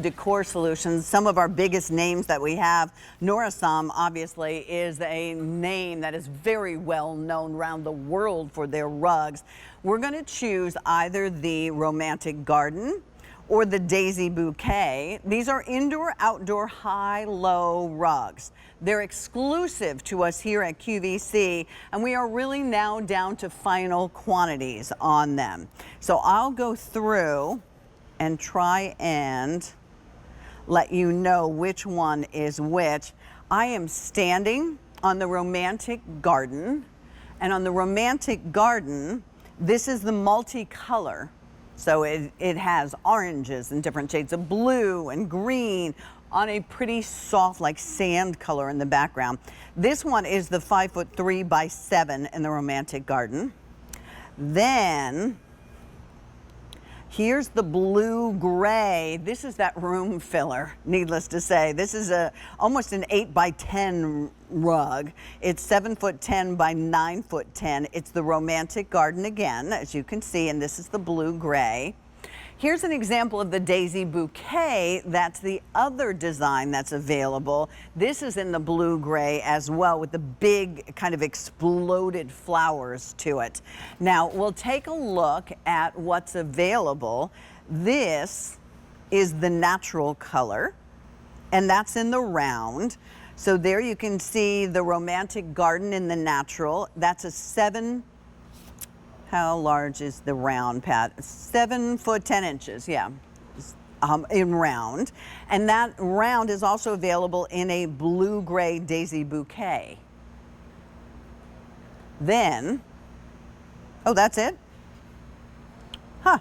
decor solutions. Some of our biggest names that we have, Nourison obviously is a name that is very well known around the world for their rugs. We're going to choose either the Romantic Garden or the Daisy Bouquet. These are indoor-outdoor high-low rugs. They're exclusive to us here at QVC, and we are really now down to final quantities on them. So I'll go through and try and let you know which one is which. I am standing on the Romantic Garden, and on the Romantic Garden, this is the multicolor. So it has oranges and different shades of blue and green on a pretty soft, like sand color in the background. This one is the 5'3" by 7" in the Romantic Garden. Then here's the blue gray. This is that room filler, needless to say. This is almost an 8 by 10 rug. It's 7'10" by 9'10". It's the Romantic Garden again, as you can see, and this is the blue gray. Here's an example of the Daisy Bouquet. That's the other design that's available. This is in the blue gray as well, with the big kind of exploded flowers to it. Now we'll take a look at what's available. This is the natural color, and that's in the round. So there you can see the Romantic Garden in the natural. That's a 7. How large is the round, Pat? 7'10", yeah, in round. And that round is also available in a blue-gray Daisy Bouquet. Then, oh, that's it? Huh.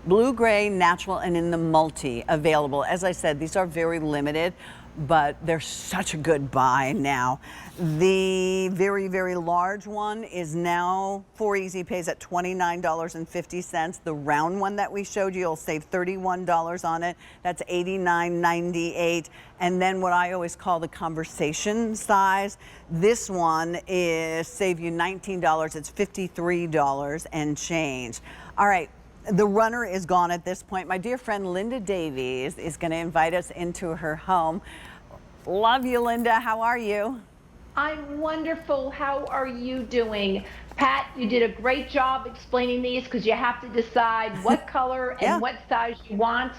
Blue-gray, natural, and in the multi available. As I said, these are very limited, but they're such a good buy now. The very, very large one is now 4 Easy Pays at $29.50. The round one that we showed you, you'll save $31 on it. That's $89.98. And then what I always call the conversation size, this one is save you $19. It's $53 and change. All right. The runner is gone at this point. My dear friend Linda Davies is going to invite us into her home. Love you, Linda. How are you? I'm wonderful. How are you doing? Pat, you did a great job explaining these because you have to decide what color and what size you want.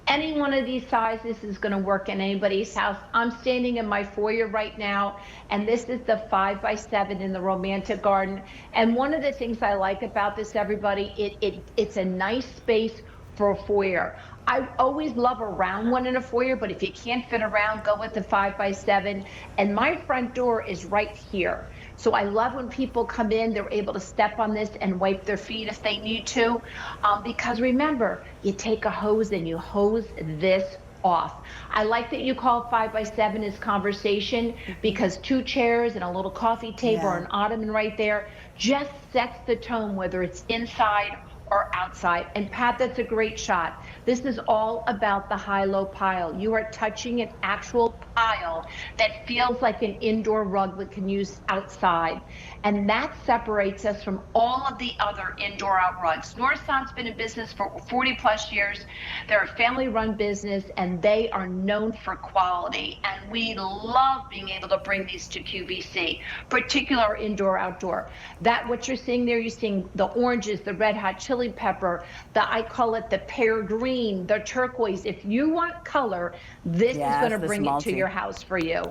Any one of these sizes is going to work in anybody's house. I'm standing in my foyer right now, and this is the 5 by 7 in the Romantic Garden. And one of the things I like about this, everybody, it's a nice space for a foyer. I always love a round one in a foyer, but if you can't fit around, go with the 5 by 7. And my front door is right here. So I love when people come in, they're able to step on this and wipe their feet if they need to. Because remember, you take a hose and you hose this off. I like that you call 5 by 7 is conversation, because 2 chairs and a little coffee table or an ottoman right there just sets the tone, whether it's inside or outside. And Pat, that's a great shot. This is all about the high-low pile. You are touching an actual pile that feels like an indoor rug that can use outside. And that separates us from all of the other indoor-out rugs. Nourison's been in business for 40 plus years. They're a family-run business, and they are known for quality. And we love being able to bring these to QVC, particular indoor-outdoor. That, what you're seeing there, you're seeing the oranges, the red hot chili pepper, I call it the pear green, the turquoise. If you want color, this is going to bring it to your house for you.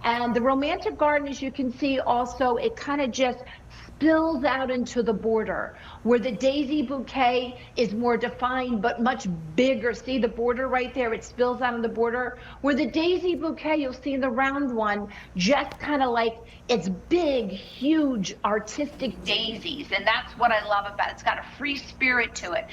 And the Romantic Garden, as you can see, also, it kind of just spills out into the border, where the Daisy Bouquet is more defined but much bigger. See the border right there? It spills out on the border. Where the Daisy Bouquet, you'll see the round one, just kind of like, it's big, huge, artistic daisies. And that's what I love about it. It's got a free spirit to it.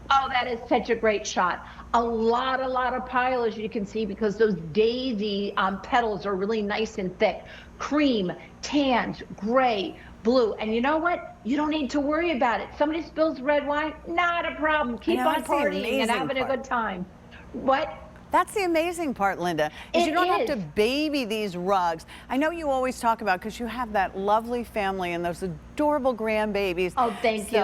Oh, that is such a great shot. A lot of pile, as you can see, because those daisy petals are really nice and thick. Cream, tanned, gray, blue. And you know what? You don't need to worry about it. Somebody spills red wine, not a problem. Keep on partying and having a good time. What? That's the amazing part, Linda, is you don't have to is. baby these rugs. I know you always talk about, because you have that lovely family and those adorable grandbabies. Oh, thank you.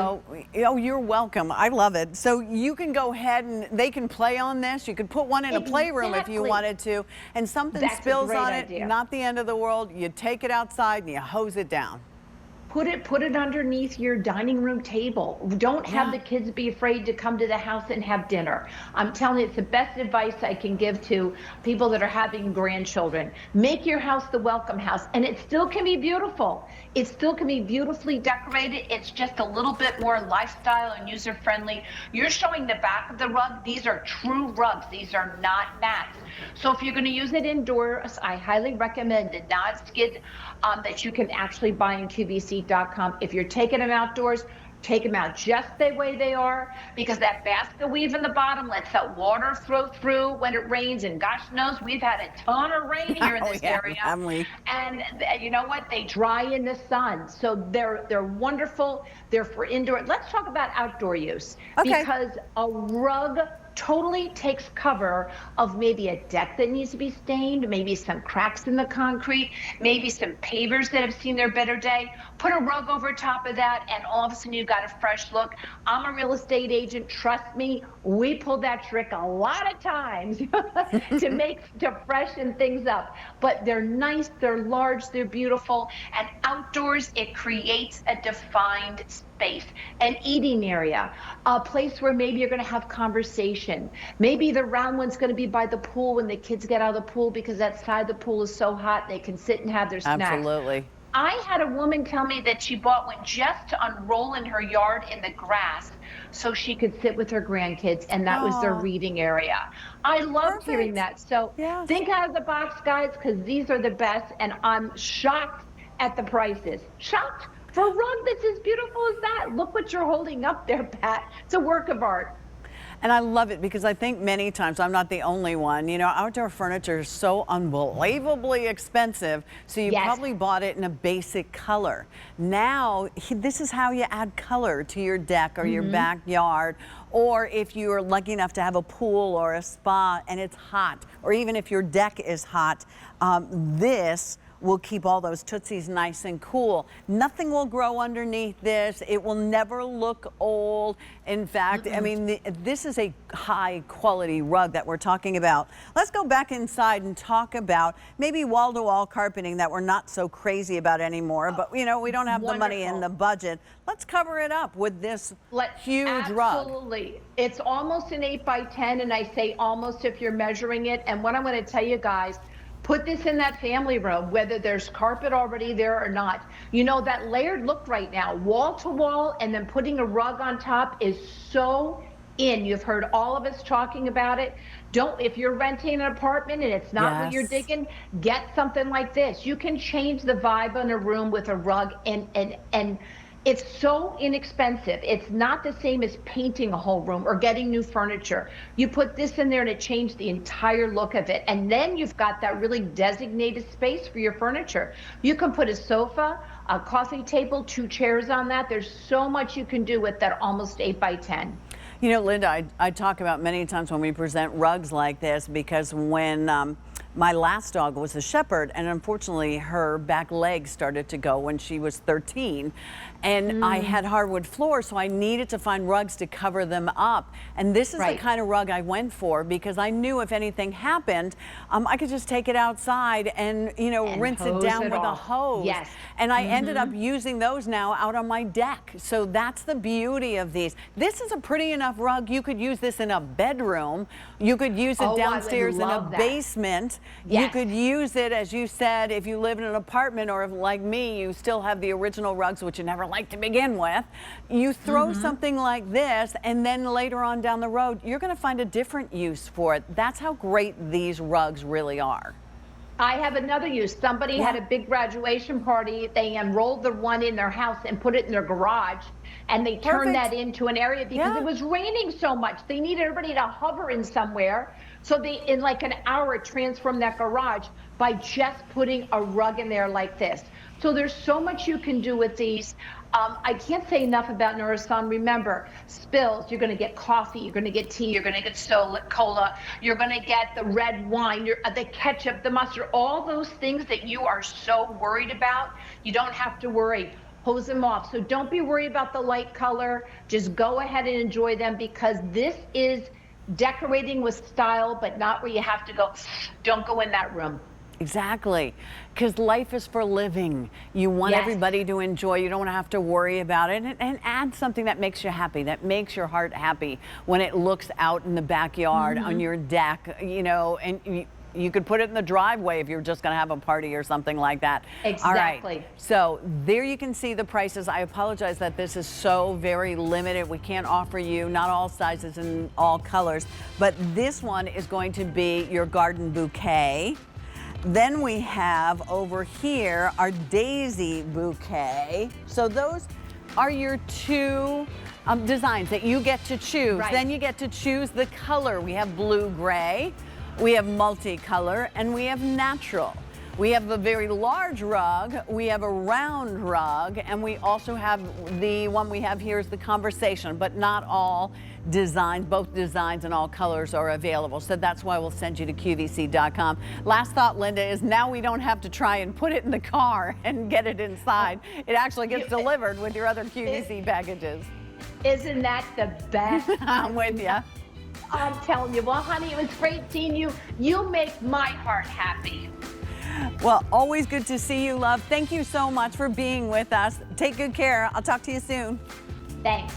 Oh, you're welcome. I love it. So you can go ahead and they can play on this. You could put one in a playroom if you Exactly. wanted to, and something That's a spills great on it, idea. not the end of the world. You take it outside and you hose it down. Put it underneath your dining room table. Don't have Yeah. the kids be afraid to come to the house and have dinner. I'm telling you, it's the best advice I can give to people that are having grandchildren. Make your house the welcome house, and it still can be beautiful. It still can be beautifully decorated. It's just a little bit more lifestyle and user friendly. You're showing the back of the rug. These are true rugs. These are not mats. So if you're going to use it indoors, I highly recommend the non-skid that you can actually buy in QVC.com. If you're taking them outdoors, take them out just the way they are, because that basket weave in the bottom lets that water flow through when it rains, and gosh knows we've had a ton of rain here in this area. And you know what? They dry in the sun, so they're wonderful. They're for indoor. Let's talk about outdoor use, because a rug totally takes cover of maybe a deck that needs to be stained, maybe some cracks in the concrete, maybe some pavers that have seen their better day. Put a rug over top of that, and all of a sudden you've got a fresh look. I'm a real estate agent. Trust me, we pulled that trick a lot of times to freshen things up. But they're nice, they're large, they're beautiful, and outdoors it creates a defined space, an eating area, a place where maybe you're going to have conversation. Maybe the round one's going to be by the pool when the kids get out of the pool, because that side of the pool is so hot they can sit and have their snacks. Absolutely. I had a woman tell me that she bought one just to unroll in her yard in the grass so she could sit with her grandkids, and that was their reading area. I loved hearing that. So think out of the box, guys, because these are the best, and I'm shocked at the prices. Shocked for a rug that's as beautiful as that. Look what you're holding up there, Pat. It's a work of art. And I love it, because I think many times, I'm not the only one, you know, outdoor furniture is so unbelievably expensive, so you probably bought it in a basic color. Now, this is how you add color to your deck or your backyard, or if you're lucky enough to have a pool or a spa and it's hot, or even if your deck is hot, this will keep all those tootsies nice and cool. Nothing will grow underneath this. It will never look old. In fact, I mean, this is a high quality rug that we're talking about. Let's go back inside and talk about maybe wall-to-wall carpeting that we're not so crazy about anymore, but you know, we don't have the money in the budget. Let's cover it up with this huge rug. Absolutely. It's almost an 8 by 10, and I say almost if you're measuring it. And what I'm going to tell you guys, put this in that family room, whether there's carpet already there or not. You know, that layered look right now, wall to wall, and then putting a rug on top is so in. You've heard all of us talking about it. If you're renting an apartment and it's not what you're digging, get something like this. You can change the vibe in a room with a rug, and it's so inexpensive. It's not the same as painting a whole room or getting new furniture. You put this in there and it changed the entire look of it. And then you've got that really designated space for your furniture. You can put a sofa, a coffee table, 2 chairs on that. There's so much you can do with that almost 8 by 10. You know, Linda, I talk about many times when we present rugs like this, because when my last dog was a shepherd, and unfortunately her back legs started to go when she was 13, and I had hardwood floors, so I needed to find rugs to cover them up. And this is the kind of rug I went for, because I knew if anything happened, I could just take it outside and, you know, rinse it down with a hose. And I ended up using those now out on my deck. So that's the beauty of these. This is a pretty enough rug. You could use this in a bedroom. You could use it downstairs in a basement. You could use it, as you said, if you live in an apartment, or if, like me, you still have the original rugs, which you never liked to begin with. You throw something like this, and then later on down the road, you're going to find a different use for it. That's how great these rugs really are. I have another use. Somebody had a big graduation party. They enrolled the one in their house and put it in their garage, and they turned that into an area because it was raining so much. They needed everybody to hover in somewhere. So they, in like an hour, transformed that garage by just putting a rug in there like this. So there's so much you can do with these. I can't say enough about Nourison. Remember, spills, you're going to get coffee, you're going to get tea, you're going to get cola, you're going to get the red wine, the ketchup, the mustard, all those things that you are so worried about, you don't have to worry. Hose them off. So don't be worried about the light color. Just go ahead and enjoy them, because this is decorating with style, but not where you have to go, don't go in that room. Exactly, because life is for living. You want everybody to enjoy. You don't want to have to worry about it. And add something that makes you happy, that makes your heart happy when it looks out in the backyard, on your deck, you know, and you could put it in the driveway if you're just going to have a party or something like that. Exactly. All right. So there you can see the prices. I apologize that this is so very limited. We can't offer you not all sizes and all colors, but this one is going to be your garden bouquet. Then we have over here our daisy bouquet. So those are your two designs that you get to choose. Right. Then you get to choose the color. We have blue gray, we have multicolor, and we have natural. We have a very large rug, we have a round rug, and we also have the one we have here is the conversation, but not all designs, both designs and all colors are available. So that's why we'll send you to QVC.com. Last thought, Linda, is now we don't have to try and put it in the car and get it inside. It actually gets delivered with your other QVC packages. Isn't that the best? I'm with you. I'm telling you. Well, honey, it was great seeing you. You make my heart happy. Well, always good to see you, love. Thank you so much for being with us. Take good care. I'll talk to you soon. Thanks.